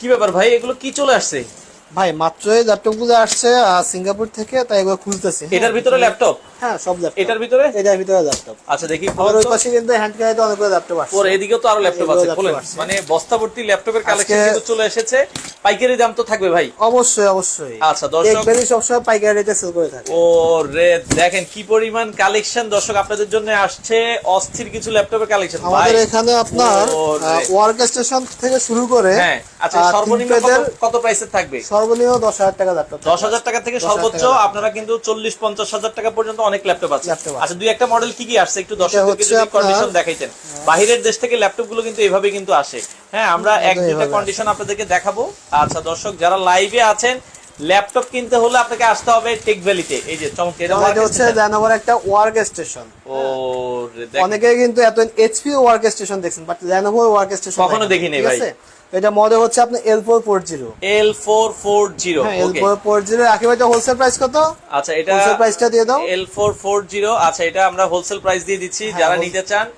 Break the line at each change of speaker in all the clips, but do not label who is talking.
কি ব্যাপার ভাই, এগুলো কি চলে আসছে?
ভাই মাত্রই ল্যাপটপ গুলো আসছে সিঙ্গাপুর থেকে, তাই এগুলো খুলতেছি।
এটার ভিতরে ল্যাপটপ?
হ্যাঁ, সব ল্যাপটপ
এটার ভিতরে?
এটার ভিতরে ল্যাপটপ।
আচ্ছা দেখি,
আর ওই পাশে কিন্তু হ্যান্ড ক্যারিতে অনেকগুলো ল্যাপটপ আসছে।
ওর এদিকেও তো আরো ল্যাপটপ আছে, বলেন। মানে বস্তা ভর্তি ল্যাপটপের কালেকশন কিন্তু চলে এসেছে। পাইকারি দাম তো থাকবে ভাই?
অবশ্যই অবশ্যই।
আচ্ছা দর্শক,
একবারই সবসময় পাইকারি রেটে সেল করে থাকে।
ও রে, দেখেন কি পরিমাণ কালেকশন দর্শক আপনাদের জন্য আসছে। অস্থির কিছু ল্যাপটপের কালেকশন
আমাদের এখানে আপনার ওয়ার্ক স্টেশন থেকে শুরু করে।
হ্যাঁ আচ্ছা, সর্বনিম্ন কত প্রাইসের থাকবে?
সর্বনিম্ন 10,000 টাকা ল্যাপটপ।
10,000 টাকা থেকে সর্বোচ্চ আপনারা কিন্তু 40-50 হাজার টাকা পর্যন্ত অনেক ল্যাপটপ আছে। আচ্ছা দুই একটা মডেল কি কি আসছে একটু দর্শকদেরকে যদি কন্ডিশন দেখাইতেন। বাহিরের দেশ থেকে ল্যাপটপ গুলো কিন্তু এইভাবে কিন্তু আসে। হ্যাঁ, আমরা এক দুইটা কন্ডিশন আপনাদেরকে দেখাবো। আচ্ছা দর্শক, যারা লাইভে আছেন, ল্যাপটপ কিনতে হলে আপনাকে আসতে হবে টেক ভ্যালিতে। এই যে চমৎকার,
এটা হচ্ছে লেনোভোর একটা ওয়ার্ক স্টেশন।
ও
অনেকে কিন্তু এত এইচপি ওয়ার্ক স্টেশন দেখছেন, বাট লেনোভোর ওয়ার্ক স্টেশন
কখনো দেখিনি ভাই।
এটা মডেল হচ্ছে আপনার L440।
L440 ওকে।
L440 রাখি ভাই, হোলসেল প্রাইস কত?
আচ্ছা এটা
হোলসেল প্রাইসটা দিয়ে দাও।
L440, আচ্ছা এটা আমরা হোলসেল প্রাইস দিয়ে দিচ্ছি। যারা নিতে চান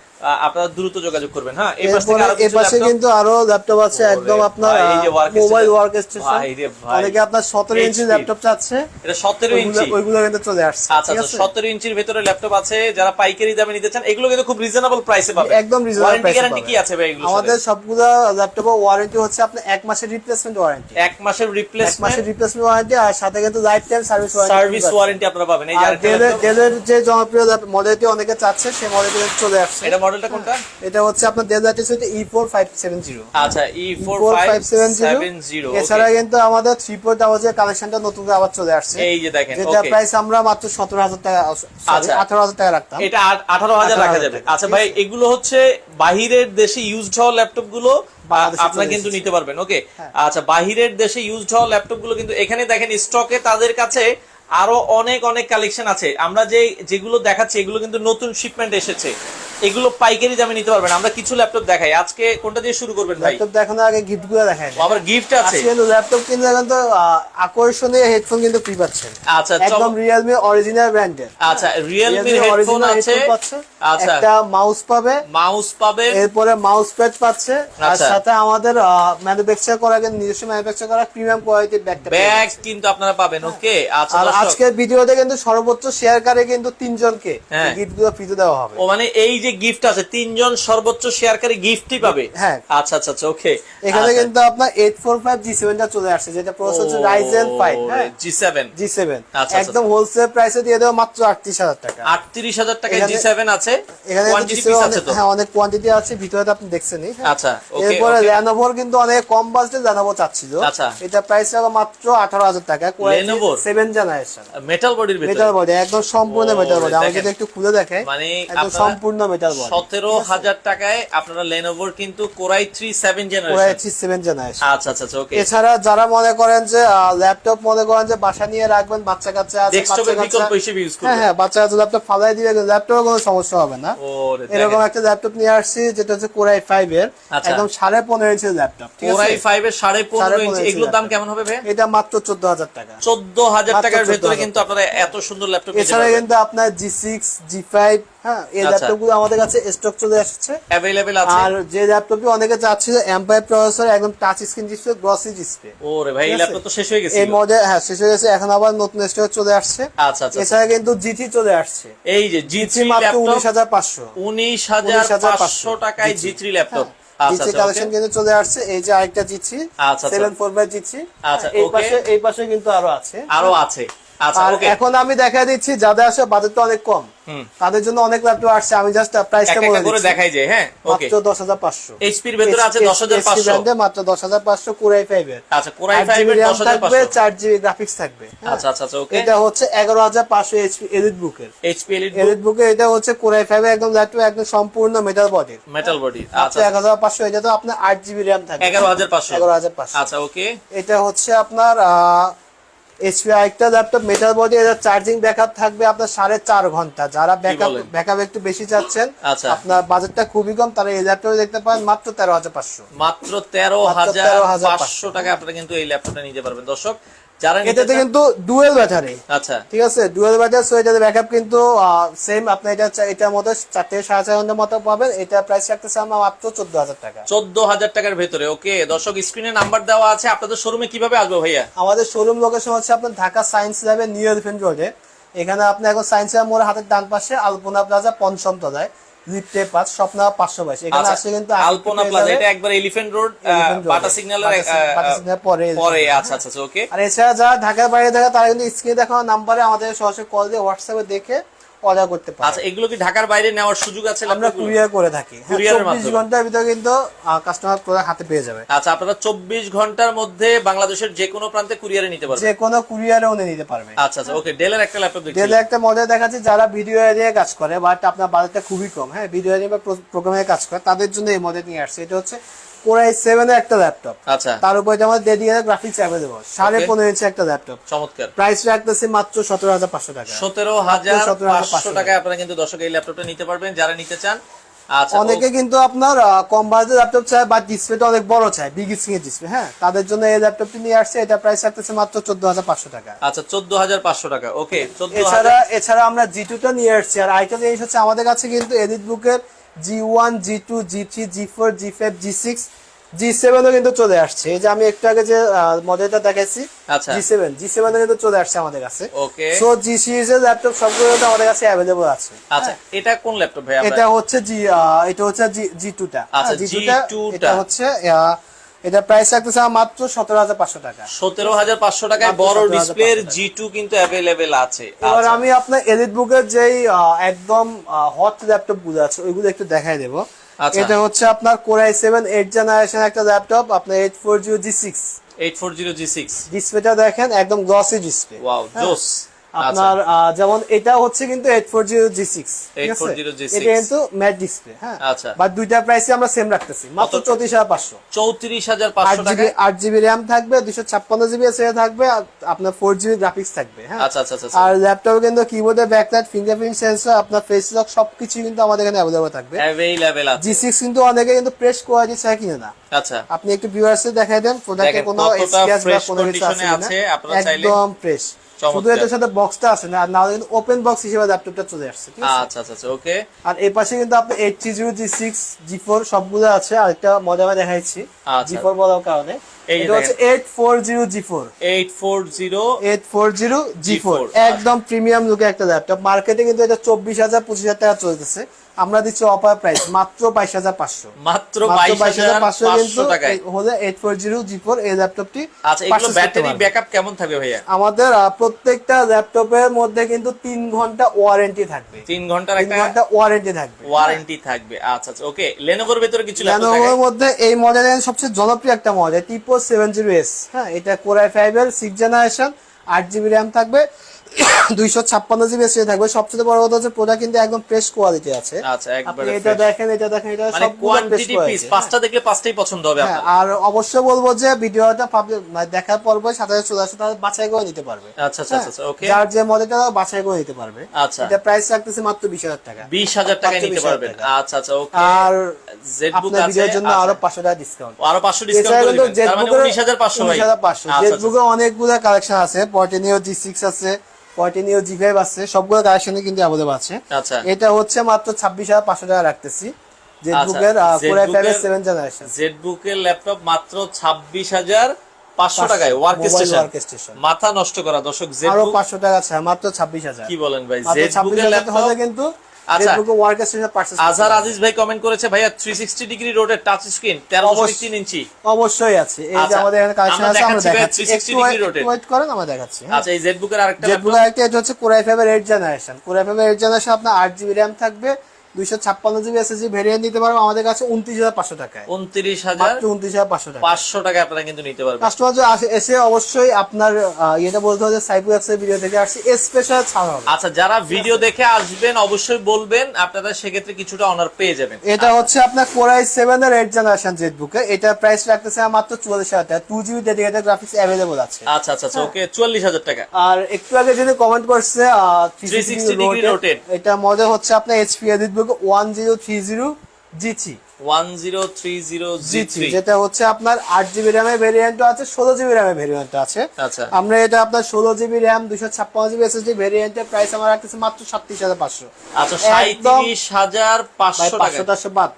আপনারা দ্রুত যোগাযোগ করবেন। হ্যাঁ, এই
পাশে কিন্তু আরো ল্যাপটপ আছে, একদম আপনার মোবাইল ওয়ার্ক স্টেশন। অনেকে আপনার 17 ইঞ্চি ল্যাপটপ চাচ্ছে,
এটা 17 ইঞ্চি,
ওইগুলো কিন্তু চলে আসছে।
আচ্ছা 17 ইঞ্চির ভিতরে ল্যাপটপ আছে, যারা পাইকারি দামে নিতে চান এগুলো কিন্তু খুব রিজনেবল প্রাইসে পাবেন।
একদম রিজনেবল প্রাইসে।
গ্যারান্টি কি আছে ভাই এগুলো?
আমাদের সবগুলো ল্যাপটপের ওয়ারেন্টি হচ্ছে আপনার 1 মাসের রিপ্লেসমেন্ট ওয়ারেন্টি।
1 মাসের রিপ্লেসমেন্ট
ওয়ারেন্টি, আর সাথে কিন্তু লাইফ টাইম
সার্ভিস ওয়ারেন্টি আপনারা পাবেন। এই
ডেলের যে জনপ্রিয় মডেলটি অনেকে চাচ্ছে, সেই মডেলটি চলে আসছে।
এটা মডেলটা কোনটা?
এটা হচ্ছে আপনার ডেল ল্যাটিটিউড E4570।
আচ্ছা E4570।
এছাড়া কিন্তু আমাদের 3.0 এর কালেকশনটা নতুন করে আবার চলে আসছে।
এই যে দেখেন,
যেটা প্রাইস আমরা মাত্র 17,000 টাকা, 18,000 টাকা রাখতাম,
এটা 18,000 রাখা যাবে। আচ্ছা ভাই, এগুলো হচ্ছে বাহিরের দেশে ইউজড হওয়া ল্যাপটপ গুলো আপনারা কিন্তু নিতে পারবেন। ওকে, আচ্ছা বাহিরের দেশে ইউজড হওয়া ল্যাপটপ গুলো কিন্তু এখানে দেখেন স্টকে তাদের কাছে আরো অনেক অনেক কালেকশন আছে। আমরা যেগুলো দেখাচ্ছি এগুলো কিন্তু নতুন শিপমেন্ট এসেছে, এগুলো পাইকারি দামে নিতে পারবেন। আমরা কিছু ল্যাপটপ দেখাই। আজকে কোনটা দিয়ে শুরু করবেন ভাই?
ল্যাপটপ দেখানোর আগে গিফট গুলো দেখাই।
আবার গিফট আছে
কিন্তু ল্যাপটপ কিনলে কিন্তু আকর্ষণীয় হেডফোন কিন্তু ফ্রি পাচ্ছেন।
আচ্ছা
একদম Realme অরিজিনাল ব্র্যান্ডের।
আচ্ছা Realme হেডফোন আছে। আচ্ছা
একটা মাউস পাবে, এরপরে মাউস প্যাড পাচ্ছে, আর সাথে আমাদের ম্যানুফ্যাকচার করা নিজস্ব ম্যানুফ্যাকচার করা প্রিমিয়াম কোয়ালিটির ব্যাগ
কিন্তু আপনারা পাবেন। ওকে, আচ্ছা
আর আজকের ভিডিওতে কিন্তু সর্বোচ্চ শেয়ারকারী কিন্তু 3 জনকে গিফট গুলো ফ্রিতে দেওয়া হবে।
ও মানে এই যে গিফট আছে 3 জন সর্বোচ্চ শেয়ারকারী গিফটই পাবে।
হ্যাঁ
আচ্ছা আচ্ছা আচ্ছা ওকে।
এখানে কিন্তু আপনার 845 G7 টা চলে আসছে, যেটা প্রসেসর হচ্ছে Ryzen 5। হ্যাঁ G7 একদম হোলসেল প্রাইসে দিয়ে দেব মাত্র 38,000 টাকা।
38,000 টাকায় G7 আছে।
এখানে
কোয়ান্টিটি পিস আছে তো?
হ্যাঁ, অনেক কোয়ান্টিটি আছে, ভিতরে আপনি দেখছেনই।
আচ্ছা ওকে।
এরপরে Lenovo কিন্তু অনেক কম বাজেটে Lenovo চাচ্ছিল।
আচ্ছা,
এটা প্রাইস হবে মাত্র 18,000 টাকা।
Lenovo
7 জেনারেশন
মেটাল বডির ভিতরে,
মেটাল বডি, একদম সম্পূর্ণ মেটাল বডি। আমি যদি একটু খুলে দেখাই,
মানে
একদম সম্পূর্ণ মেটাল বডি।
17,000 টাকায় আপনারা Lenovo কিন্তু Core i3 7 জেনারেশন। আচ্ছা আচ্ছা ওকে।
এছাড়া যারা মনে করেন যে ল্যাপটপ মনে করেন যে বাসা নিয়ে রাখবেন, বাচ্চা কাচ্চা আছে,
ডেস্কটপের বিকল্প হিসেবে ইউজ করবেন।
হ্যাঁ, বাচ্চা কাচ্চা ল্যাপটপ ফালাই দিবে, ল্যাপটপে কোনো সমস্যা হবে না। এরকম একটা ল্যাপটপ নিয়ে আসছি, যেটা হচ্ছে Core i5 এর একদম 15.5 ইঞ্চির ল্যাপটপ।
Core i5 এর 15.5 ইঞ্চি। এগুলোর দাম কেমন হবে ভাই?
এটা মাত্র 14,000 টাকা।
14,000 টাকার ভিতরে কিন্তু আপনারা এত সুন্দর ল্যাপটপ নিতে
এছাড়া কিন্তু আপনার G6 G5, হ্যাঁ, এই ল্যাপটপগুলো আমাদের কাছে স্টক চলে আসছে,
अवेलेबल আছে।
আর যে ল্যাপটপটি অনেকে চাচ্ছিল এম্পায়ার প্রসেসর, একদম touch screen display, glossy display.
ওরে ভাই, এই ল্যাপটপ তো শেষ হয়ে গেছে।
এই মডেল হ্যাঁ শেষ হয়ে গেছে, এখন আবার নতুন স্টক চলে আসছে।
আচ্ছা আচ্ছা।
এছাড়া কিন্তু GT চলে আসছে।
এই যে GT
মাত্র
ল্যাপটপ
19,500
19,500 টাকায় GT ল্যাপটপ।
আচ্ছা কালেকশন কিন্তু চলে আসছে। এই যে আরেকটা GT 745 GT।
আচ্ছা
এই পাশে কিন্তু আরো আছে।
আচ্ছা ওকে।
এখন আমি দেখাই দিচ্ছি যাদের আসলে বাজেটটা অনেক কম, তাদের জন্য অনেক ল্যাপটপ আসছে। আমি জাস্ট প্রাইসটা বলে দিচ্ছি,
দেখাই যে। হ্যাঁ ওকে,
মাত্র 10,500।
HP এর ভিতরে আছে 10,500
ব্র্যান্ডে মাত্র 10,500 Core i5 এর।
আচ্ছা Core i5 এর 10,500
4GB গ্রাফিক্স থাকবে।
আচ্ছা আচ্ছা ওকে।
এটা হচ্ছে 11,500 HP এলিট বুকের। এলিট বুকের এটা হচ্ছে Core i5 এর একদম ল্যাপটপ, একদম সম্পূর্ণ মেটাল বডি। আচ্ছা 11,500। এটা তো আপনার 8GB র‍্যাম থাকবে।
11,500। আচ্ছা ওকে।
এটা হচ্ছে আপনার HP আরেকটা ল্যাপটপ মেটাল বডি, এটা চার্জিং ব্যাকআপ থাকবে আপনার 4.5 ঘন্টা। যারা ব্যাকআপ একটু বেশি চাচ্ছেন, আপনার বাজেটটা খুবই কম, তারা এই ল্যাপটপ দেখতে পারেন মাত্র 13,500।
মাত্র 13,500 টাকা আপনারা কিন্তু এই ল্যাপটপটা নিতে পারবেন দর্শক। যারা
এটাতে কিন্তু ডুয়েল ব্যাটারি।
আচ্ছা
ঠিক আছে, ডুয়েল ব্যাটারি, সো এটাতে ব্যাকআপ কিন্তু সেম আপনি এটার মধ্যে 4 থেকে 4.5 ঘন্টার মতো পাবেন। এটা প্রাইস রাখতেছে আমরা মাত্র 14,000 টাকা।
14,000 টাকার ভেতরে। ওকে দর্শক, স্ক্রিনে নাম্বার দেওয়া আছে, আপনাদের শোরুমে কিভাবে আসবে ভাইয়া?
আমাদের শোরুম লোকেশন হচ্ছে আপনার ঢাকা সায়েন্স ল্যাবে নিউ এলিফ্যান্ট রোডে। এখানে আপনি এখন সায়েন্স ল্যাব মোড় হাতের ডান পাশে আলপনা প্লাজা পঞ্চম তলায়, লিফটে 5, স্বপ্না 522। এখানে আসলে কিন্তু
আলপনা প্লাজা, এটা একবার এলিফ্যান্ট রোড বাটা সিগন্যালের পরে। আচ্ছা আচ্ছা ওকে।
আর এছাড়া যারা ঢাকার বাইরে থাকে তারা কিন্তু স্ক্রিনে দেখানো নাম্বারে আমাদের সরাসরি কল দিয়ে হোয়াটসঅ্যাপে দেখে অর্ডার করতে পারে।
আচ্ছা, এগুলো কি ঢাকার বাইরে নেওয়ার সুযোগ আছে?
আমরা কুরিয়ার করে থাকি।
কুরিয়ারের
24 ঘন্টার ভিতরে কিন্তু কাস্টমার প্রোডাক্ট হাতে পেয়ে যাবে।
আচ্ছা, আপনারা 24 ঘন্টার মধ্যে বাংলাদেশের যে কোনো প্রান্তে কুরিয়ারে নিতে পারবেন?
যে কোনো কুরিয়ারে উনি নিতে পারবে।
আচ্ছা আচ্ছা ওকে। ডেলের একটা ল্যাপটপ দেখছি,
ডেলের একটা মডেল দেখাচ্ছি। যারা ভিডিও এরিয়া কাজ করে বাট আপনার বাজেটটা খুবই কম, হ্যাঁ, ভিডিও এরিয়া বা প্রোগ্রামে কাজ করে, তাদের জন্য এই মডেল নিয়ে আসছে। এটা হচ্ছে Core i7 এর একটা ল্যাপটপ।
আচ্ছা,
তার উপর এটা আমাদের ডেডিকেটেড গ্রাফিক্স অ্যাভেলেবল। 15.5 ইঞ্চি একটা ল্যাপটপ।
চমৎকার।
প্রাইস রাখতেছি মাত্র 17,500 টাকা।
17,500 টাকায় আপনারা কিন্তু দর্শক এই ল্যাপটপটা নিতে পারবেন যারা নিতে চান। আচ্ছা,
অনেকে কিন্তু আপনার কম বাজেটের ল্যাপটপ চায় বা ডিসপ্লেটা অনেক বড় চায়, বিগ স্ক্রিন এর ডিসপ্লে, হ্যাঁ, তাদের জন্য এই ল্যাপটপটি নিয়ে আসছে। এটা প্রাইস রাখতেছে মাত্র 14,500 টাকা।
আচ্ছা 14,500 টাকা। ওকে,
এছাড়া আমরা G2 টা নিয়ে আসছি। আর আরেকটা জিনিস হচ্ছে আমাদের কাছে কিন্তু এডিট বুকের G1, G2, G3, G4, G5, G6, G7 ও কিন্তু চলে আসছে। এই যে আমি একটু আগে যে মডেলটা দেখাইছি,
আচ্ছা
G7 ও কিন্তু চলে আসছে আমাদের কাছে।
ওকে,
সো G সিরিজের ল্যাপটপ সবগুলো আমাদের কাছে अवेलेबल আছে।
আচ্ছা, এটা কোন ল্যাপটপ ভাই?
এটা হচ্ছে G2 টা।
আচ্ছা, G2
এটা হচ্ছে এটা প্রাইস রাখতেছে মাত্র 17,500 টাকা।
17,500 টাকায় বড় ডিসপ্লের G2 কিন্তু अवेलेबल আছে।
এবার আমি আপনার এলিট বুকের যেই একদম হট ল্যাপটপ গুলো আছে ওইগুলো একটু দেখাই দেব। এটা হচ্ছে আপনার Core i7 8th জেনারেশন একটা ল্যাপটপ, আপনার 840G6।
840G6
ডিসপ্লেটা দেখেন, একদম গ্লসি ডিসপ্লে।
ওয়াও, জোস।
আপনার যেমন এটা হচ্ছে কিন্তু 840G6, ঠিক আছে,
840G6
এটা কিন্তু ম্যাট ডিসপ্লে, হ্যাঁ।
আচ্ছা,
বাট দুইটা প্রাইসই আমরা সেম রাখতেছি মাত্র 34,500।
34,500 টাকা।
8GB RAM থাকবে, 256GB SSD থাকবে, আর আপনার 4GB গ্রাফিক্স থাকবে, হ্যাঁ।
আচ্ছা আচ্ছা আচ্ছা।
আর ল্যাপটপে কিন্তু কিবোর্ডে ব্যাকলাইট, ফিঙ্গারপ্রিন্ট সেন্সর, আপনার ফেস লক সবকিছু কিন্তু আমাদের এখানে अवेलेबल থাকবে।
अवेलेबल আছে।
G6 কিন্তু অনেকে কিন্তু প্রেস কোয়ালিটি চায় কিনা না।
আচ্ছা,
আপনি একটু ভিউয়ার্সে দেখাই দেন প্রোডাক্টে কোনো স্ক্র্যাচ বা কোনো কিছু আছে কিনা। একদম ফ্রেশ। শুধু এটার সাথে বক্সটা আছে না, আর না কিন্তু ওপেন বক্স হিসেবে ল্যাপটপটা চলে আসছে, ঠিক আছে।
আচ্ছা আচ্ছা ওকে।
আর এই পাশে কিন্তু আপনি 830G6, G4 সবগুলো আছে। আর একটা মডেল আমি দেখাইছি G4 বলার কারণে। এটা হচ্ছে 840G4। 840G4 একদম প্রিমিয়াম লুকের একটা ল্যাপটপ। মার্কেটে কিন্তু এটা 24,000-25,000 টাকা চলতেছে। আমরা দিচ্ছি অফার প্রাইস মাত্র 22,500।
মাত্র 22,500 টাকায়
হলে 840G4 এই ল্যাপটপটি।
আচ্ছা, এগুলো ব্যাটারি ব্যাকআপ কেমন থাকবে ভাইয়া?
আমাদের প্রত্যেকটা ল্যাপটপের মধ্যে কিন্তু 3 ঘন্টা ওয়ারেন্টি থাকবে।
3 ঘন্টার একটা
ওয়ারেন্টি থাকবে।
আচ্ছা আচ্ছা ওকে। লেনোভোর ভিতরে কিছু ল্যাপটপ থাকে?
লেনোভোর মধ্যে এই মডেলের সবচেয়ে জনপ্রিয় একটা মডেল Tipo 70S, হ্যাঁ, এটা Core i5 এর 6th জেনারেশন, 8GB RAM থাকবে, 256GB SSD থাকবে। সবচেয়ে বড় কথা হচ্ছে প্রোডাক্ট কিন্তু একদম ফ্রেশ কোয়ালিটি আছে।
আচ্ছা, একবারে
এটা দেখেন, এটা
মানে কোয়ান্টিটি পিস, পাঁচটা দেখলে পাঁচটাই পছন্দ হবে আপনার।
আর অবশ্যই বলবো যে ভিডিওটা দেখার পর সাথে চলে আসে, তাহলে বাছাই করে নিতে পারবে।
আচ্ছা আচ্ছা আচ্ছা ওকে।
যার যে মডেলটা বাছাই করে নিতে পারবে।
আচ্ছা,
এটা প্রাইস রাখতেছে মাত্র 20,000 টাকা।
20,000 টাকায় নিতে পারবেন। আচ্ছা আচ্ছা ওকে।
আর
জেডবুক
আপনার
আছে,
ভিডিওর জন্য আরো 500 টাকা ডিসকাউন্ট।
আরো 500 ডিসকাউন্ট করে দিবেন, তার মানে 19,500 ভাই।
19,500। জেডবুকে অনেকগুলো কালেকশন আছে, Portenio G6 আছে, Portenio G5 আছে, সবগুলো কালেকশনে কিন্তু अवेलेबल আছে।
আচ্ছা,
এটা হচ্ছে মাত্র 26,500 টাকা রাখতেছি। জেডবুকের Core i5 এর 7th জেনারেশন।
জেডবুকের ল্যাপটপ মাত্র 26,500 টাকায় ওয়ার্ক স্টেশন। মাথা নষ্ট করা দর্শক।
আরো
জেডবুক
500 টাকা আছে, মাত্র 26,000।
কি বলেন ভাই? জেডবুকের ল্যাপটপ
হলে কিন্তু
আচ্ছা,
জেডবুকে ওয়ার্ক স্টেশন পারচেজ।
আজহার আজিজ ভাই কমেন্ট করেছে ভাইয়া 360 ডিগ্রি রোটেট টাচ স্ক্রিন 13.3 ইঞ্চি
অবশ্যই আছে। এই যে আমাদের এখানে কালেকশন আছে, আমরা দেখাচ্ছি।
360 ডিগ্রি রোটেট
ওয়েট করেন, আমরা দেখাচ্ছি।
আচ্ছা, এই জেডবুকের আরেকটা
জেডবুক আরেকটা, এটা হচ্ছে Core i5 এর 8th জেনারেশন। Core i5 এর 8th জেনারেশন আপনার 8GB RAM থাকবে, 256GB SSD ভেরিয়েন্ট নিতে পারবো আমাদের কাছে 29,500 টাকায়।
29,500
টাকা।
500 টাকায় আপনারা কিন্তু নিতে পারবেন।
কাস্টমার যদি এসে অবশ্যই আপনার এটা বলতে হবে সাইপুএক্সের ভিডিও থেকে আসছে, স্পেশাল ছাড় হবে।
আচ্ছা, যারা ভিডিও দেখে আসবেন অবশ্যই বলবেন, আপনারা সেক্ষেত্রে কিছুটা অনার পেয়ে যাবেন।
এটা হচ্ছে আপনার Core i7 এর 8th জেনারেশন জেডবুকে। এটা প্রাইস রাখতেছে মাত্র 44,000 টাকা। 2GB ডেডিকেটেড গ্রাফিক্স अवेलेबल আছে।
আচ্ছা আচ্ছা আচ্ছা ওকে, 44,000 টাকা।
আর একটু আগে যিনি কমেন্ট করছে
360 ডিগ্রি রোটেট,
এটা মডেল হচ্ছে আপনার HP এডিটবুক 1030G3।
1030G3
যেটা হচ্ছে আপনার 8GB র্যামের ভেরিয়েন্টও আছে, 16GB র্যামের ভেরিয়েন্ট আছে।
আচ্ছা,
আমরা এটা আপনার 16GB র্যাম 256GB SSD ভেরিয়েন্টের প্রাইস আমরা রাখতেছি মাত্র 37,500।
আচ্ছা 37,500 টাকা
500 বাদ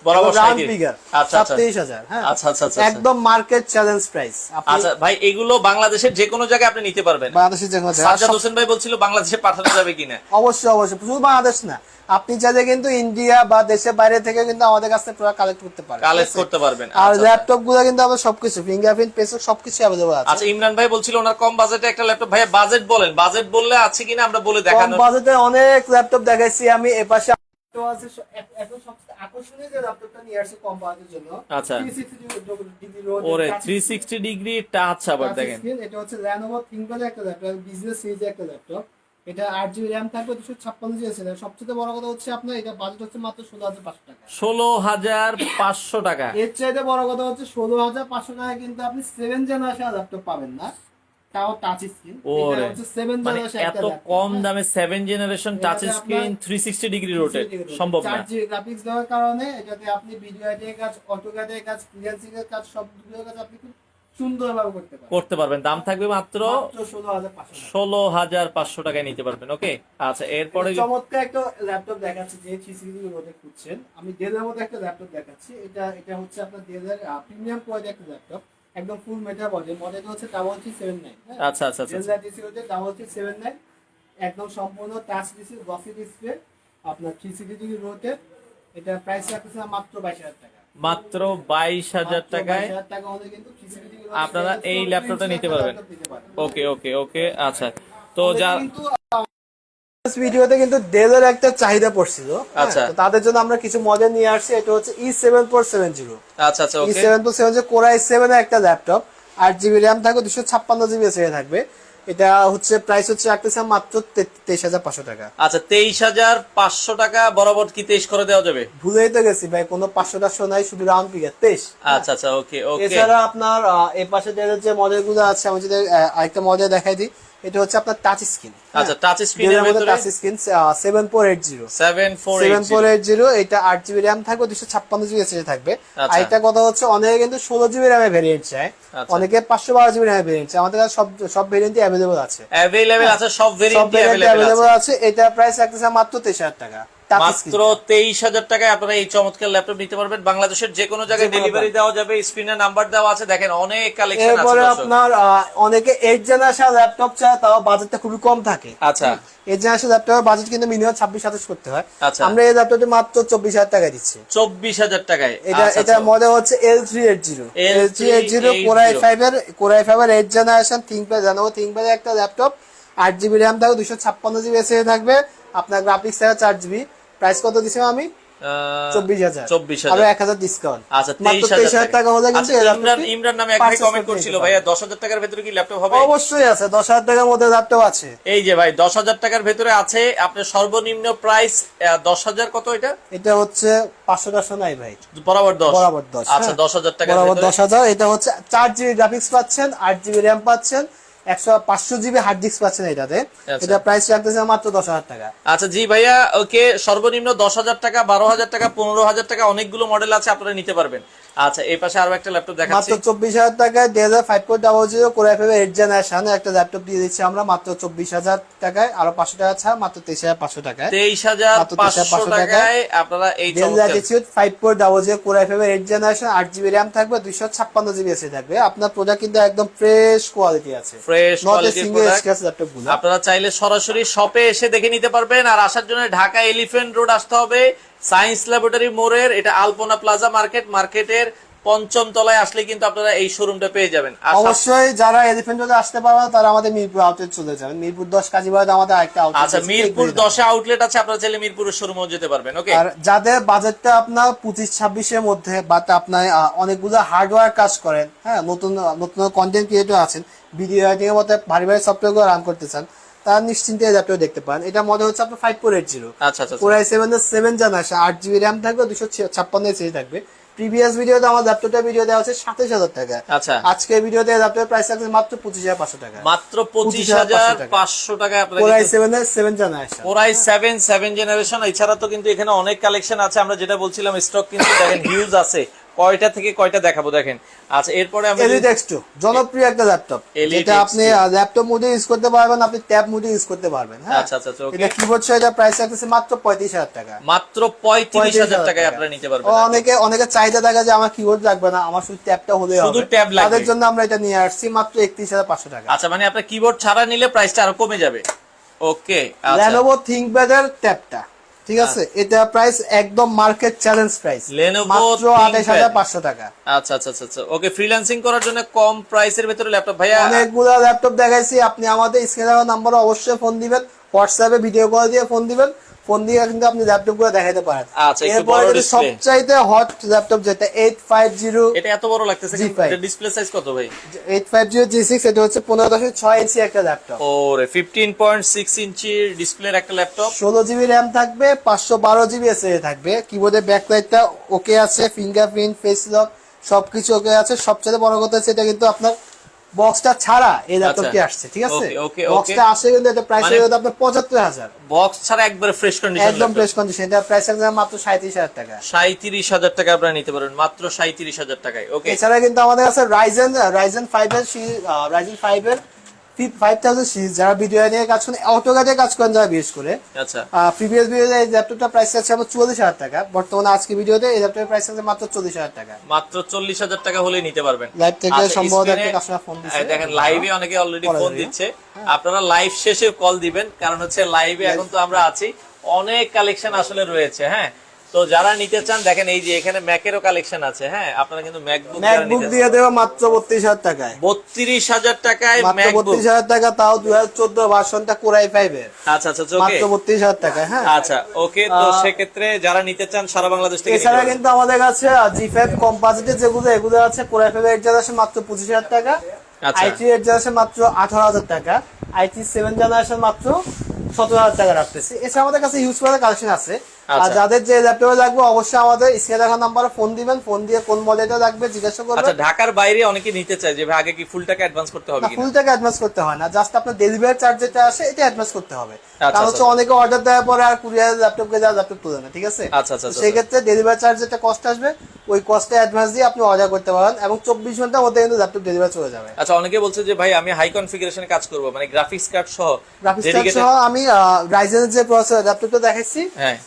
বরাবর
রাউন্ড
37,000।
ফিগার
আচ্ছা, আচ্ছা।
37,000। হ্যাঁ
আচ্ছা, আচ্ছা, আচ্ছা।
একদম মার্কেট চ্যালেঞ্জ প্রাইস।
আচ্ছা ভাই, এগুলো বাংলাদেশের যে কোনো জায়গায় আপনি নিতে পারবেন।
বাংলাদেশের যে কোনো
সাজ্জাদ হোসেন ভাই বলছিল বাংলাদেশে পাঠানো যাবে কিনা।
অবশ্যই অবশ্যই, শুধু বাংলাদেশ না, আপনি চাইলে কিন্তু ইন্ডিয়া বা দেশের বাইরে থেকে কিন্তু আমাদের কাছ থেকে প্রোডাক্ট কালেক্ট করতে পারেন,
কালেক্ট করতে পারবেন।
আর
আচ্ছা,
ল্যাপটপ গুলো কিন্তু আমাদের সবকিছু ফিঙ্গারপ্রিন্ট পেসক সবকিছু अवेलेबल আছে।
আচ্ছা ইমরান ভাই বলছিল ওনার কম বাজেটে একটা ল্যাপটপ। ভাইয়া বাজেট বলেন, বাজেট বললে আছে কিনা আমরা বলে
কম
দেখানো।
বাজেটে অনেক ল্যাপটপ দেখাইছি আমি। এপাশে আছে এখন সবচেয়ে আকর্ষণীয় যে ল্যাপটপটা নিয়ে আসছে কম বাজেটের জন্য।
আচ্ছা
360 রোড
ওরে 360 ডিগ্রি টাচ আবার দেখেন।
এটা হচ্ছে Lenovo ThinkPad একটা ল্যাপটপ, বিজনেস সিরিজের একটা ল্যাপটপ। এটা 8GB RAM থাকবে, 256GB SSD। সবচেয়ে বড় কথা হচ্ছে আপনার এটা বাজেট হচ্ছে মাত্র 16,500 টাকা।
16,500 টাকা।
এর চাইতে বড় কথা হচ্ছে 16,500 টাকা কিন্তু আপনি 7 জেনারেশন ল্যাপটপ পাবেন না, তাও টাচ স্ক্রিন।
ওরে
এটা হচ্ছে 7
মানে
জেনারেশন
এত কম দামে 7 generation touch screen 360 degree rotate সম্ভব না।
4GB গ্রাফিক্স দেওয়ার কারণে এটাতে আপনি ভিডিও এডিটিং কাজ, অটোক্যাডের কাজ, ফ্রিল্যান্সিং এর কাজ, সবগুলোর কাজ আপনি খুব সুন্দরভাবে করতে পারবেন।
দাম থাকবে মাত্র
16,500।
16,500 টাকায় নিতে পারবেন। ওকে আচ্ছা এরপরে
চমৎকার একটা ল্যাপটপ দেখাচ্ছি যে 360 রোটেট খুঁজছেন। আমি ডেলের মধ্যে একটা ল্যাপটপ দেখাচ্ছি। এটা হচ্ছে আপনার ডেলের প্রিমিয়াম কোয়ালিটির একটা ল্যাপটপ, একদম ফুল মেটাল বডি। মডেলটা হচ্ছে 3379।
আচ্ছা আচ্ছা আচ্ছা
ডেল ডিসি হচ্ছে 3379, একদম সম্পূর্ণ টাচ ডিসি, গ্লসি ডিসপ্লে, আপনার 360 ডিগ্রি রোটেট। এটা প্রাইস রাখতেছে মাত্র 22,000 টাকা।
মাত্র 22,000 টাকায়
22,000 টাকা হলে কিন্তু 360 ডিগ্রি
আপনারা এই ল্যাপটপটা নিতে পারবেন। ওকে ওকে ওকে আচ্ছা তো যা
ভিডিওতে কিন্তু ডেলের একটা চাহিদা পড়ছিল।
আচ্ছা।
তো তাদের জন্য আমরা কিছু মডেল নিয়ে আসছি। এটা হচ্ছে E7470।
আচ্ছা আচ্ছা ওকে
E7470 Core i7 এর একটা ল্যাপটপ, 8GB RAM থাকবে, 256GB SSD থাকবে। এটা হচ্ছে প্রাইস হচ্ছে রাখতেছে মাত্র 23,500 টাকা।
আচ্ছা 23,500 টাকা বরাবর কি 23 করে দেওয়া যাবে?
ভুলেই তো গেছি ভাই, কোনো 500 নাই, শুধু রাউন্ড ফিগার 23।
আচ্ছা আচ্ছা ওকে ওকে
এছাড়া আপনার এই পাশে যে মডেলগুলো আছে, আমি যদি আরেকটা মডেল দেখাই দিই, এটা হচ্ছে আপনার টাচ স্ক্রিন।
আচ্ছা টাচ স্ক্রিনের ভিতরে
টাচ স্ক্রিন 7480
7480
এটা 8GB RAM থাকবে, 256GB SSD থাকবে।
আচ্ছা।
আর একটা কথা হচ্ছে অনেকে কিন্তু 16GB RAM এর ভেরিয়েন্ট চায়,
আচ্ছা।
অনেকে 512GB RAM এর ভেরিয়েন্ট চায়। আমাদের কাছে সব ভেরিয়েন্টই अवेलेबल আছে।
अवेलेबल আছে, সব
সব
ভেরিয়েন্টই
ভেরিয়েন্ট
अवेलेबल আছে।
আছে। এটা প্রাইস রাখতেছে মাত্র 23,000 টাকা।
মাত্র 23,000 টাকায় আপনারা এই চমৎকার ল্যাপটপ নিতে পারবেন। বাংলাদেশের যে কোনো জায়গায় ডেলিভারি দেওয়া যাবে। স্ক্রিনে নাম্বার দেওয়া আছে, দেখেন অনেক কালেকশন আছে।
এরপরে
দর্শক।
আপনার অনেকে 8 জেনারেশন ল্যাপটপ চায়, তাও বাজেটটা খুবই কম থাকে।
আচ্ছা
8 জেনারেশন ল্যাপটপের বাজেট কিন্তু মিনিমাম 26-27 করতে হয়।
আচ্ছা।
আমরা এই ল্যাপটপটি মাত্র 24,000 টাকায় দিচ্ছি।
24,000 টাকায়।
এটা
আচ্ছা,
এটা
আচ্ছা।
মডেল হচ্ছে L380 Core i5 এর 8 জেনারেশন ThinkPad Lenovo ThinkPad এর একটা ল্যাপটপ, 8GB RAM থাকবে, 256GB SSD থাকবে, আপনার গ্রাফিক্স থাকবে 4GB। প্রাইস কত দিছিলাম আমি? 24,000।
24,000
আরো 1,000 ডিসকাউন্ট।
আচ্ছা
মাত্র 23,000 টাকা হলে কিন্তু এই ল্যাপটপটি
ইমরান নামে এক ভাই কমেন্ট করছিল, ভাইয়া 10,000 টাকার ভিতরে কি ল্যাপটপ হবে?
অবশ্যই আছে, 10,000 টাকার মধ্যে ল্যাপটপ আছে।
এই যে ভাই 10,000 টাকার ভিতরে আছে। আপনার সর্বনিম্ন প্রাইস 10,000 কত?
এটা হচ্ছে 500 নাই ভাই,
বরাবর 10।
বরাবর 10।
আচ্ছা 10,000 টাকার
বরাবর
ভিতরে
10,000। এটা হচ্ছে 4GB গ্রাফিক্স পাচ্ছেন, 8GB RAM পাচ্ছেন, 500GB হার্ড ডিস্ক পাচ্ছেন এটাতে।
আচ্ছা।
এটা প্রাইস রাখতেছে মাত্র 10,000 টাকা।
আচ্ছা জি ভাইয়া ওকে, সর্বনিম্ন 10,000 টাকা, 12,000 টাকা, 15,000 টাকা, অনেকগুলো মডেল আছে, আপনারা নিতে পারবেন। আচ্ছা এই পাশে আরো একটা ল্যাপটপ দেখাচ্ছি।
মাত্র 24,000 টাকায় Dell 5.00 Core i5 8 জেনারেশন একটা ল্যাপটপ দিয়ে দিচ্ছি আমরা মাত্র 24,000 টাকায়। আরো 500 টাকা ছাড়, মাত্র 23,500 টাকায়।
23,500 টাকায় আপনারা এই
Dell Latitude 5.00 Core i5 8 generation, 8GB RAM থাকবে, 256GB SSD থাকবে। আপনার প্রোডাক্ট কিন্তু একদম ফ্রেশ কোয়ালিটি আছে,
ফ্রেশ
নট এ
কোয়ালিটির
সিঙ্গেল
প্রোডাক্ট।
স্ক্র্যাচ ল্যাপটপগুলো।
আপনারা চাইলে সরাসরি শপে এসে দেখে নিতে পারবেন। আর আসার জন্য ঢাকা এলিফ্যান্ট রোড আসতে হবে, সায়েন্স ল্যাবরেটরি মোড়ের, এটা আলপনা প্লাজা মার্কেটের 5ম তলায় আসলে কিন্তু আপনারা এই শোরুমটা পেয়ে যাবেন। আর
অবশ্যই যারা এলিফ্যান্ট রোডে আসতে পারবে তারা আমাদের মিরপুর আউটলেট চলে যাবেন। মিরপুর 10 কাজীবাড়িতে আমাদের আরেকটা আউটলেট
আচ্ছা
আছে,
মিরপুর
এগুলি
10 এ আউটলেট আছে, আপনারা চাইলে মিরপুরের শোরুমেও যেতে পারবেন। ওকে
আর যাদের বাজেটটা আপনার 25-26 এর মধ্যে, বাট আপনার অনেকগুলো হার্ডওয়্যার কাজ করেন, হ্যাঁ, নতুন কন্টেন্ট ক্রিয়েটর আছেন, ভিডিও এডিটিং এর মধ্যে ভারী সফটওয়্যারগুলো রান করতে চান, তারা নিশ্চিন্তে এই ল্যাপটপ দেখতে পারেন। এটা মডেল হচ্ছে আপনার 5480
আচ্ছা আচ্ছা
Core i7 এর 7 জেনারেশন, 8GB RAM থাকবে, 256 SSD থাকবে। প্রিভিয়াস ভিডিওতে আমার ল্যাপটপটা ভিডিও দেওয়া হচ্ছে 27000 টাকা।
আচ্ছা,
আজকে ভিডিওতে ল্যাপটপের প্রাইস আছে মাত্র 25500 টাকা।
মাত্র 25500 টাকায় আপনারা
Core i7 এর 7 জেনারেশন।
Core i7 7 generation. এছাড়া তো কিন্তু এখানে অনেক কালেকশন আছে, আমরা যেটা বলছিলাম স্টক কিন্তু দেখেন হিউজ আছে। কয়টা থেকে কয়টা দেখাবো দেখেন। আচ্ছা, এরপরে আমরা
Elite X2 জনপ্রিয় একটা ল্যাপটপ, এটা আপনি ল্যাপটপ মোডে ইউজ করতে পারবেন, আপনি ট্যাব মোডে ইউজ করতে পারবেন। হ্যাঁ,
আচ্ছা আচ্ছা ওকে।
এটা কিবোর্ড সহ এটা প্রাইস আছে মাত্র 35000 টাকা।
মাত্র 35000 টাকায় আপনারা নিতে পারবেন।
অনেকে চাহিদা থাকে যে আমার কিবোর্ড লাগবে না, আমার শুধু ট্যাবটা হলেই হবে,
শুধু ট্যাব লাগবে,
তাদের জন্য আমরা এটা নিয়ে আসছি মাত্র 31500 টাকা।
আচ্ছা, মানে আপনার কিবোর্ড ছাড়া নিলে প্রাইসটা আরো কমে যাবে। ওকে, আচ্ছা।
Lenovo ThinkPad এর ট্যাবটা, ঠিক আছে, এটা প্রাইস একদম মার্কেট চ্যালেঞ্জ প্রাইস, মাত্র 28500 টাকা।
আচ্ছা আচ্ছা আচ্ছা ওকে। ফ্রিল্যান্সিং করার জন্য কম প্রাইসের ভিতরে ল্যাপটপ ভাইয়া
অনেকগুলো ল্যাপটপ দেখাইছি, আপনি আমাদের স্ক্রিনে দেওয়া নাম্বারে অবশ্যই ফোন দিবেন, হোয়াটসঅ্যাপে ভিডিও কল দিয়ে ফোন দিবেন, ফোন দিয়ে কিন্তু আপনি ল্যাপটপ গুলো দেখাইতে পারেন।
আচ্ছা, একটু
এরপরে
বড়
যদি
ডিসপ্লে,
সবচাইতে হট ল্যাপটপ যেটা 850,
এটা এত বড় লাগতেছে কিন্তু এটা ডিসপ্লে সাইজ কত ভাই?
850 G6, এটা হচ্ছে 15.6 ইঞ্চি একটা ল্যাপটপ।
ওরে 15.6 ইঞ্চি ডিসপ্লের একটা ল্যাপটপ।
16GB RAM থাকবে, 512GB SSD থাকবে, কিবোর্ডের ব্যাকলাইটটা ওকে আছে, ফিঙ্গারপ্রিন্ট, ফেস লক সবকিছু ওকে আছে। সবচেয়ে বড় কথা হচ্ছে এটা কিন্তু আপনার বক্সটা ছাড়া এই ল্যাপটপটি আসছে, ঠিক আছে, বক্সটা আসে কিন্তু এটা প্রাইস হয়ে যাবে আপনার 75000।
বক্স ছাড়া একবারে ফ্রেশ কন্ডিশন,
একদম ফ্রেশ কন্ডিশন, এটা প্রাইস আছে মাত্র 37000 টাকা।
37000 টাকা আপনারা নিতে পারবেন, মাত্র 37000 টাকায়। ওকে,
এছাড়া কিন্তু আমাদের কাছে রাইজেন 5 এর রাইজেন 5 এর 5000 সিরিজ, যারা ভিডিও নিয়ে কাজ করেন, অটোক্যাডে কাজ করেন যারা বিশেষ করে,
আচ্ছা,
প্রিভিয়াস ভিডিওতে এই ল্যাপটপটা প্রাইস আছে আমার 44000 টাকা, বর্তমানে আজকে ভিডিওতে এই ল্যাপটপের প্রাইস আছে মাত্র 40000 টাকা।
মাত্র 40000 টাকা হলে নিতে পারবেন।
লাইভ থেকে
আচ্ছা,
সম্ভবত
স্ক্রিনে
একটা কাস্টমার ফোন দিচ্ছে,
দেখেন লাইভে অনেকে অলরেডি ফোন দিচ্ছে, আপনারা লাইভ শেষে কল দিবেন, কারণ হচ্ছে লাইভে এখন তো আমরা আছি, অনেক কালেকশন আসলে রয়েছে। হ্যাঁ, তো যারা নিতে চান দেখেন এই যে এখানে ম্যাকেরও কালেকশন আছে। হ্যাঁ, আপনারা কিন্তু
ম্যাকবুক দিয়ে দেব মাত্র 32000 টাকায়।
32000 টাকায়
মাত্র
ম্যাকবুক,
32000 টাকা, তাও 2014 ভার্সনটা Core i5 এর।
আচ্ছা আচ্ছা ওকে,
মাত্র 32000 টাকা। হ্যাঁ,
আচ্ছা ওকে। তো সেক্ষেত্রে যারা নিতে চান সারা বাংলাদেশ থেকে নিতে
এছাড়া
পারবেন।
কিন্তু আমাদের কাছে G5 কম্পোজিটে যেগুলো এগুলো আছে Core i5 এর জেনারেশন মাত্র 25000 টাকা,
আচ্ছা,
i3 এর জেনারেশন মাত্র 18000 টাকা, i3 7 জেনারেশন মাত্র 17000 টাকা রাখতেছি। এছাড়া আমাদের কাছে ইউজ করার কালেকশন আছে। আর যাদের যে ল্যাপটপে লাগবে অবশ্যই আমাদের স্ক্রিনে দেখা নাম্বারে ফোন দিবেন, ফোন দিয়ে কোন মডেলটা লাগবে জিজ্ঞাসা করবেন।
আচ্ছা, ঢাকার বাইরে অনেকে নিতে চায় যে ভাই আগে কি ফুল টাকা অ্যাডভান্স করতে হবে কিনা?
ফুল টাকা অ্যাডভান্স করতে হয় না, জাস্ট আপনার ডেলিভারি চার্জ যেটা আসে এটা অ্যাডভান্স করতে হবে।
আচ্ছা,
কারণ হচ্ছে অনেকে অর্ডার দেওয়ার পরে আর কুরিয়ার ল্যাপটপকে যা ল্যাপটপ তুলে না, ঠিক আছে।
আচ্ছা আচ্ছা
সেই ক্ষেত্রে ডেলিভারি চার্জ যেটা কস্ট আসবে ওই কস্টে অ্যাডভান্স দিয়ে আপনি অর্ডার করতে পারেন এবং 24 ঘন্টার মধ্যে কিন্তু ল্যাপটপ ডেলিভারি চলে যাবে।
আচ্ছা, অনেকে বলছে যে ভাই আমি হাই কনফিগারেশনে কাজ করব, মানে গ্রাফিক্স কার্ড সহ,
গ্রাফিক্স কার্ড সহ আমি রাইজেনের যে প্রসেসর ল্যাপটপটা দেখাচ্ছি,
হ্যাঁ,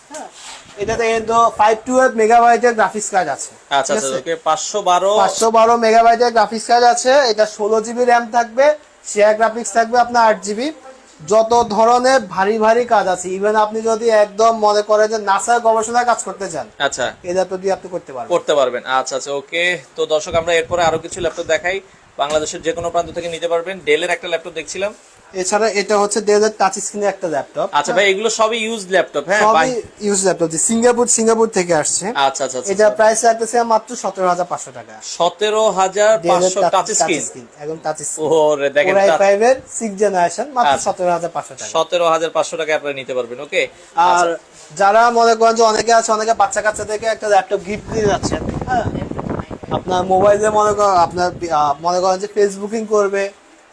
এটাতে কিন্তু 512 মেগাবাইটের গ্রাফিক্স কার্ড আছে।
আচ্ছা আচ্ছা ওকে,
512 মেগাবাইটের গ্রাফিক্স কার্ড আছে, এটা 16GB RAM থাকবে, শেয়ার গ্রাফিক্স থাকবে আপনার 8GB। যত ধরনের ভারী ভারী কাজ আছে, ইভেন আপনি যদি একদম মনে করেন যে নাসার গবেষণায় কাজ করতে চান,
আচ্ছা
এই ল্যাপটপ দিয়ে আপনি করতে পারবেন।
আচ্ছা আচ্ছা ওকে। তো দর্শক আমরা এরপরে আরো কিছু ল্যাপটপ দেখাই, বাংলাদেশের যে কোনো প্রান্ত থেকে নিতে পারবেন। ডেলের একটা ল্যাপটপ দেখছিলাম,
এছাড়া এটা হচ্ছে ডেলের টাচ স্ক্রিনের একটা ল্যাপটপ।
আচ্ছা ভাই, এগুলো সবই ইউজড ল্যাপটপ? হ্যাঁ,
সবই ইউজ ল্যাপটপ, সিঙ্গাপুর থেকে আসছে।
আচ্ছা আচ্ছা
এটা প্রাইস রাখতেছে মাত্র 17500 টাকা।
17500 টাচ স্ক্রিন,
একদম টাচ স্ক্রিন।
ওরে দেখেন,
Core i5 এর 6 জেনারেশন মাত্র 17500 টাকা।
17500 টাকা আপনারা নিতে পারবেন। ওকে,
আর যারা মনে করেন যে অনেকে আছে, অনেকে বাচ্চা কাচ্চা থেকে একটা ল্যাপটপ গিফট দিয়ে যাচ্ছেন, হ্যাঁ, আপনার মোবাইলে মনে করেন যে ফেসবুকিং করবে,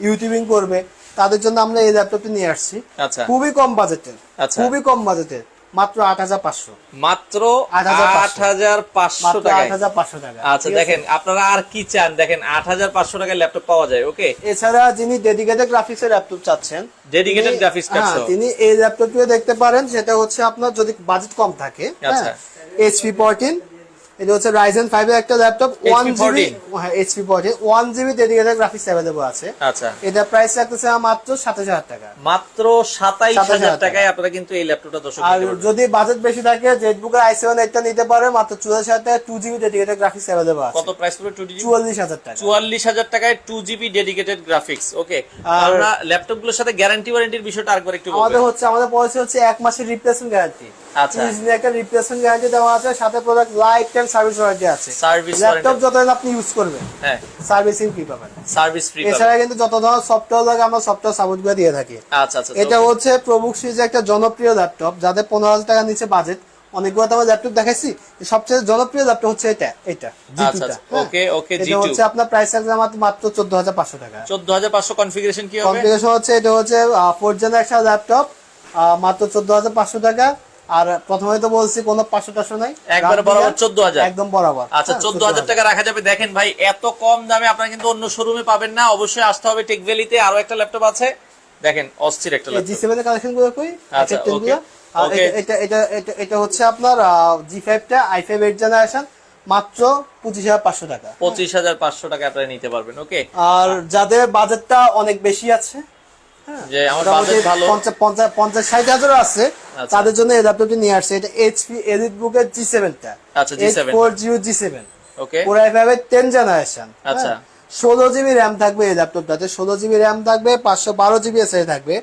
ইউটিউবিং করবে, তাদের জন্য আমরা এই ল্যাপটপটি নিয়ে আসছি।
আচ্ছা,
খুবই কম বাজেটের, মাত্র 8500,
মাত্র 8500 টাকা।
8500 টাকা।
আচ্ছা দেখেন, আপনারা আর কি চান, দেখেন 8500 টাকায় ল্যাপটপ পাওয়া যায়। ওকে,
এছাড়া যিনি ডেডিকেটেড গ্রাফিক্সের ল্যাপটপ চাচ্ছেন,
ডেডিকেটেড গ্রাফিক্স কার্ড সহ,
তিনি এই ল্যাপটপটিও দেখতে পারেন। সেটা হচ্ছে আপনার যদি বাজেট কম থাকে,
আচ্ছা,
HP 14, এটা হচ্ছে Ryzen 5 এর একটা ল্যাপটপ, 1GB, হ্যাঁ HP 14 1GB dedicated graphics available আছে।
আচ্ছা,
এটা প্রাইস রাখতেছে মাত্র 27000 টাকা।
মাত্র 27000 টাকায় আপনারা কিন্তু এই ল্যাপটপটা দর্শক
আর
নিতে পারবেন।
যদি বাজেট বেশি থাকে জেটবুকের i7 এটা নিতে পারে মাত্র 44000 টাকা, 2GB ডেডিকেটেড গ্রাফিক্স अवेलेबल আছে।
কত প্রাইস পড়বে? 2GB
44000 টাকা।
44000 টাকায় 2GB ডেডিকেটেড গ্রাফিক্স। ওকে, আমরা ল্যাপটপগুলোর সাথে গ্যারান্টি ওয়ারেন্টির বিষয়টা আরেকবার একটু বলবেন।
আমাদের পলিসি হচ্ছে 1 মাসের রিপ্লেসমেন্ট গ্যারান্টি।
আচ্ছা,
একটা রিপ্লেসমেন্ট গ্যারান্টি দেওয়া আছে, সাথে product life time service warranty আছে।
সার্ভিস
ল্যাপটপ যতদিন আপনি ইউজ করবেন,
হ্যাঁ,
সার্ভিসিং ফ্রি পাবেন।
সার্ভিস ফ্রি পাবেন।
এছাড়া কিন্তু যত ধরনের সফটওয়্যার লাগে আমরা সফটওয়্যার সাপোর্ট দিয়ে থাকি।
আচ্ছা আচ্ছা,
এটা হচ্ছে প্রবুক সিরিজের একটা জনপ্রিয় ল্যাপটপ, যাদের 15000 টাকার নিচে বাজেট, অনেকগুলো তো আমার ল্যাপটপ দেখাইছি, সবচেয়ে জনপ্রিয় ল্যাপটপ হচ্ছে এটা
আচ্ছা ওকে ওকে
এটা হচ্ছে আপনার প্রাইস থাকবে মাত্র 14500 টাকা।
14500 কনফিগারেশন কি হবে?
কনফিগারেশন হচ্ছে এটা হচ্ছে 4th জেন একটা ল্যাপটপ, মাত্র 14500 টাকা। আর প্রথমে তো বলছি কোনো 500 নাই,
একবার বরাবর 14000
একদম বরাবর।
আচ্ছা 14000 টাকা রাখা যাবে। দেখেন ভাই এত কম দামে আপনারা কিন্তু অন্য শোরুমে পাবেন না, অবশ্যই আসতে হবে টেক ভ্যালিতে। আরো একটা ল্যাপটপ আছে দেখেন, অস্থির একটা ল্যাপটপ।
G7 এর কালেকশন গুলো কই?
আচ্ছা ওকে ওকে,
এটা হচ্ছে আপনার G5 টা i5 8th জেনারেশন, মাত্র 25500 টাকা।
25500 টাকা আপনারা নিতে পারবেন। ওকে,
আর যাদের বাজেটটা অনেক বেশি আছে,
যে আমার বাজেট ভালো
50-60 হাজার আছে, তাদের জন্য এই ল্যাপটপটি নিয়ে আসছে। এটা HP EliteBook এর G7 টা।
আচ্ছা G7
840 G7
ওকে,
Core i5 এর 10th জেনারেশন।
আচ্ছা
16GB RAM থাকবে এই ল্যাপটপটাতে, 16GB RAM থাকবে, 512GB SSD থাকবে।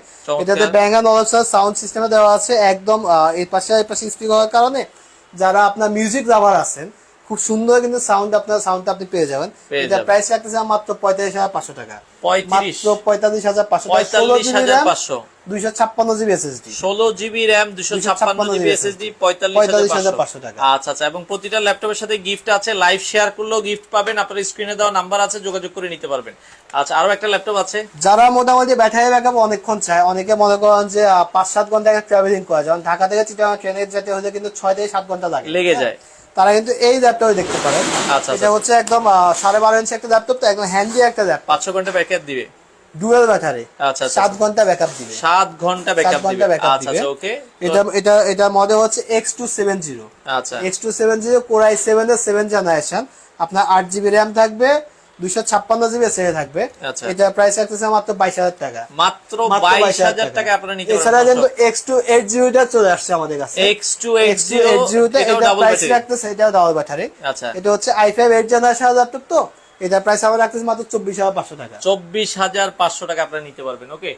এটাতে Bang & Olufsen সাউন্ড সিস্টেমে দেওয়া আছে একদম। এই পাশে স্পিকার হওয়ার কারণে যারা আপনার মিউজিক লাভার আছেন, খুব সুন্দর কিন্তু সাউন্ডটা আপনি পেয়ে যাবেন। এটা প্রাইস রাখতেছে মাত্র 45500 টাকা। মাত্র 45500 টাকা।
45500
256GB SSD,
16GB RAM 256GB SSD 45500
টাকা।
আচ্ছা আচ্ছা, এবং প্রতিটা ল্যাপটপের সাথে গিফট আছে, লাইভ শেয়ার করলেও গিফট পাবেন। আপনার স্ক্রিনে দেওয়া নাম্বার আছে, যোগাযোগ করে নিতে পারবেন। আচ্ছা আরো একটা ল্যাপটপ আছে,
যারা মোটামুটি ব্যাটারি ব্যাকআপ অনেকক্ষণ চায়, অনেকে মনে করেন যে 5-7 ঘন্টা ট্রাভেলিং করে, যেমন ঢাকা থেকে চিটাগাং ট্রেনে যেতে হলে কিন্তু 6 থেকে 7 ঘন্টা লেগে যায়, তারা কিন্তু এই ল্যাপটপ দেখতে পারেন। এটা হচ্ছে একদম 12.5 ইঞ্চি একটা ল্যাপটপ, তো একদম হ্যান্ডি একটা ল্যাপটপ।
500 ঘন্টা ব্যাকআপ দিবে,
ডুয়াল ব্যাটারি।
আচ্ছা
7 ঘন্টা ব্যাকআপ দিবে,
7 ঘন্টা ব্যাকআপ দিবে। আচ্ছা আচ্ছা ওকে,
এটা মডেল হচ্ছে X270।
আচ্ছা
X270 Core i7 এর 7th জেনারেশন, আপনার 8GB RAM থাকবে, 256GB SSD থাকবে। এটা প্রাইস রাখতেছে মাত্র 22000 টাকা।
মাত্র 22000 টাকা আপনারা নিতে পারবেন।
এছাড়া কিন্তু X280 টা চলে আসছে আমাদের কাছে।
X280
এটা প্রাইস রাখতেছে, এটাও ডাবল ব্যাটারি।
আচ্ছা
এটা হচ্ছে i5 8th জেনারেশন ল্যাপটপ, তো এটা প্রাইস আমরা রাখতেছি মাত্র 24500 টাকা।
24500 টাকা আপনারা নিতে পারবেন। ওকে,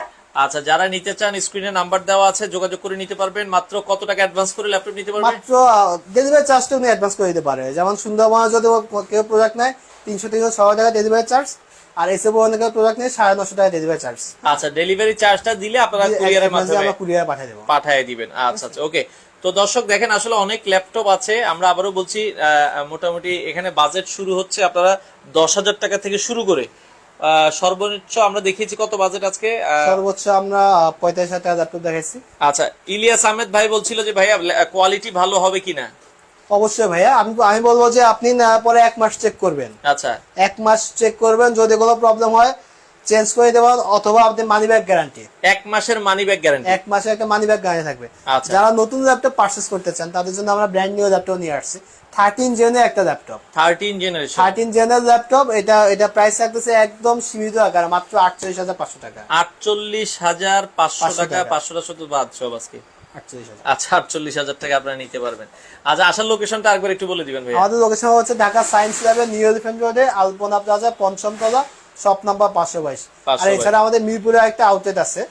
আচ্ছা যারা নিতে চান স্ক্রিনে নাম্বার দেওয়া আছে, যোগাযোগ করে নিতে পারবেন। মাত্র কত টাকা অ্যাডভান্স করে ল্যাপটপ নিতে পারবেন?
মাত্র ডেলিভারি চার্জটা উনি অ্যাডভান্স করে দিতে পারে। যেমন সুন্দরবনে যদি কেউ প্রোডাক্ট নেয় 300 থেকে 600 টাকা ডেলিভারি চার্জ, আর এসে বড় কেউ প্রোডাক্ট নেয় 950 টাকা ডেলিভারি চার্জ।
আচ্ছা ডেলিভারি চার্জটা দিলে আপনারা কুরিয়ারের মাধ্যমে
আমরা কুরিয়ারে পাঠিয়ে দেব,
পাঠিয়ে দিবেন। আচ্ছা আচ্ছা ওকে। তো দর্শক দেখেন, আসলে অনেক ল্যাপটপ আছে। আমরা আবারও বলছি, মোটামুটি এখানে বাজেট শুরু হচ্ছে আপনারা 10,000 টাকা থেকে শুরু করে সর্বোচ্চ আমরা দেখিয়েছি কত বাজেট আজকে,
সর্বোচ্চ আমরা 45,000 টাকা ল্যাপটপ দেখাইছি।
আচ্ছা ইলিয়াস আহমেদ ভাই বলছিল যে ভাইয়া কোয়ালিটি ভালো হবে কিনা।
অবশ্যই ভাইয়া, আমি বলবো যে আপনি না পরে 1 মাস চেক করবেন।
আচ্ছা
1 মাস চেক করবেন, যদি কোনো প্রবলেম হয় চেঞ্জ করে দেবেন, অথবা আপনি মানি ব্যাক গ্যারান্টি,
1 মাসের মানি ব্যাক গ্যারান্টি,
1 মাসের একটা মানি ব্যাক গ্যারান্টি থাকবে। যারা নতুন ল্যাপটপ পারচেজ করতে চান তাদের জন্য আমরা ব্র্যান্ড নিউ ল্যাপটপ নিয়ে আসছি। 13 জেনের একটা ল্যাপটপ,
13 জেনারেশন,
13 জেনের ল্যাপটপ। এটা প্রাইস রাখতেছে একদম সীমিত আকারে মাত্র 48500 টাকা।
48500 টাকা, 500 টাকা শুধু বাদ সব আজকে
48000।
আচ্ছা 48000 টাকা আপনারা নিতে পারবেন। আচ্ছা আসার লোকেশনটা আরেকবার একটু বলে দিবেন ভাই।
আমাদের লোকেশন হচ্ছে ঢাকা সায়েন্স ল্যাবে নিউ এলিফ্যান্ট রোডে আলপনা প্লাজা 5ম তলা, শপ নাম্বার 522। আর এছাড়া আমাদের মিরপুরে একটা আউটলেট আছে,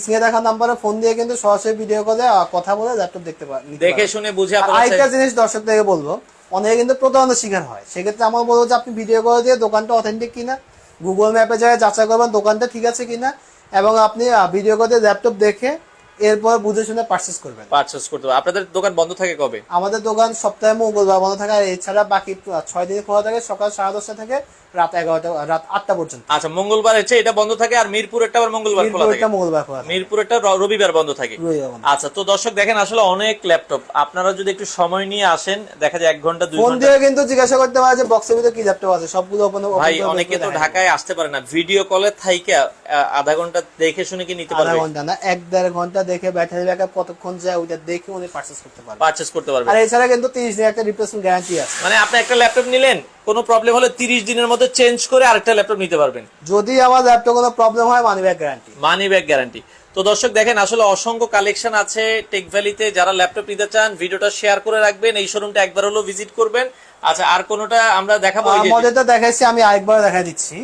স্ক্রিনে দেখা নাম্বারে ফোন দিয়ে কিন্তু সরাসরি ভিডিও কলে কথা বলে ল্যাপটপ দেখতে পারেন,
দেখে শুনে বুঝে।
আরেকটা জিনিস দর্শকদেরকে বলবো, অনেকে কিন্তু প্রতারণার শিকার হয়। সেক্ষেত্রে আমার বলবো যে আপনি ভিডিও করে দিয়ে দোকানটা অথেন্টিক কিনা গুগল ম্যাপে যায় যাচাই করবেন দোকানটা ঠিক আছে কিনা, এবং আপনি ভিডিও করে ল্যাপটপ দেখে এরপর বুঝে শুনে পারচেজ করতে
হবে। আপনাদের দোকান বন্ধ থাকে কবে?
আমাদের দোকান সপ্তাহে মঙ্গলবার বন্ধ থাকে, আর এছাড়া বাকি 6 দিন খোলা থাকে, সকাল 10:30 থেকে রাত 8টা পর্যন্ত।
আচ্ছা মঙ্গলবার হচ্ছে এটা বন্ধ থাকে, আর মিরপুরেরটা আবার মঙ্গলবার খোলা থাকে। মিরপুরেরটা রবিবার বন্ধ থাকে। আচ্ছা তো দর্শক দেখেন, আসলে অনেক ল্যাপটপ, আপনারা যদি একটু সময় নিয়ে আসেন, দেখা যায় 1 ঘন্টা 2 ঘন্টা
ফোন দিয়ে কিন্তু জিজ্ঞাসা করতে পারে যে বক্সের ভিতরে কি ল্যাপটপ আছে, সবগুলো ওপেন।
ভাই অনেকে তো ঢাকায় আসতে পারে না, ভিডিও কলে থাইকা আধা ঘন্টা দেখে শুনে কি নিতে পারবে?
আধা ঘন্টা না, 1-1.5 ঘন্টা দেখে ব্যাটারি ব্যাকআপ কতক্ষণ যায় ওইটা দেখে উনি পারচেজ করতে পারবে। আর এছাড়া কিন্তু 30 দিনের একটা রিপ্লেসমেন্ট গ্যারান্টি আছে।
মানে আপনি একটা ল্যাপটপ নিলেন, কোনো প্রবলেম হলে 30 দিনের মধ্যে চেঞ্জ করে আরেকটা ল্যাপটপ নিতে পারবেন।
যদি আমার ল্যাপটপ কোনো প্রবলেম হয়, মানি ব্যাক গ্যারান্টি।
তো দর্শক দেখেন, আসলে অসংখ্য কালেকশন আছে টেক ভ্যালিতে। যারা ল্যাপটপ নিতে চান ভিডিওটা শেয়ার করে রাখবেন, এই শোরুমটা একবার হলো ভিজিট করবেন। আচ্ছা আর কোনটা আমরা দেখাবো?
মডেলটা দেখাইছি, আমি আরেকবার দেখাই দিচ্ছি।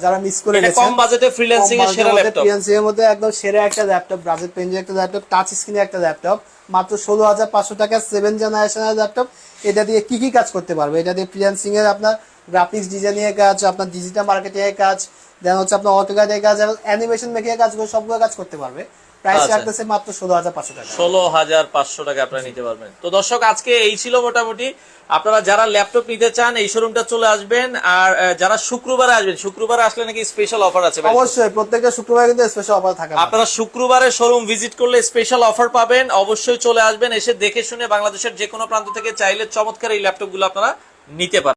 যারা মিস করে গেছেন,
কম বাজেটে ফ্রিল্যান্সিং এর সেরা ল্যাপটপ,
ফ্রিল্যান্সিং এর মধ্যে একদম সেরা একটা ল্যাপটপ, বাজেট রেঞ্জে একটা ল্যাপটপ, টাচ স্ক্রিনে একটা ল্যাপটপ, মাত্র 16500 টাকা, 7 জেনারেশনের ল্যাপটপ। এটা দিয়ে কি কাজ করতে পারবে? এটা দিয়ে ফ্রিল্যান্সিং এর আপনার গ্রাফিক্স ডিজাইনিং এর কাজ, আপনার ডিজিটাল মার্কেটিং এর কাজ, দেন হচ্ছে আপনার অটোক্যাড এর কাজ, অ্যানিমেশন মেকিং এর কাজ, সবগুলো কাজ করতে পারবে। প্রাইস রাখতেছে মাত্র 16500 টাকা।
16500 টাকা আপনারা নিতে পারবেন। তো দর্শক আজকে এই ছিল মোটামুটি, আপনারা যারা ল্যাপটপ নিতে চান এই শোরুমটা চলে আসবেন। আর যারা শুক্রবারে আসবেন, শুক্রবারে আসলে নাকি স্পেশাল অফার আছে ভাই?
অবশ্যই প্রত্যেকটা শুক্রবারে কিন্তু স্পেশাল অফার থাকে।
আপনারা শুক্রবারে শোরুম ভিজিট করলে স্পেশাল অফার পাবেন, অবশ্যই চলে আসবেন, এসে দেখে শুনে বাংলাদেশের যে কোনো প্রান্ত থেকে চাইলে চমৎকার এই ল্যাপটপগুলো আপনারা নিতে পারেন।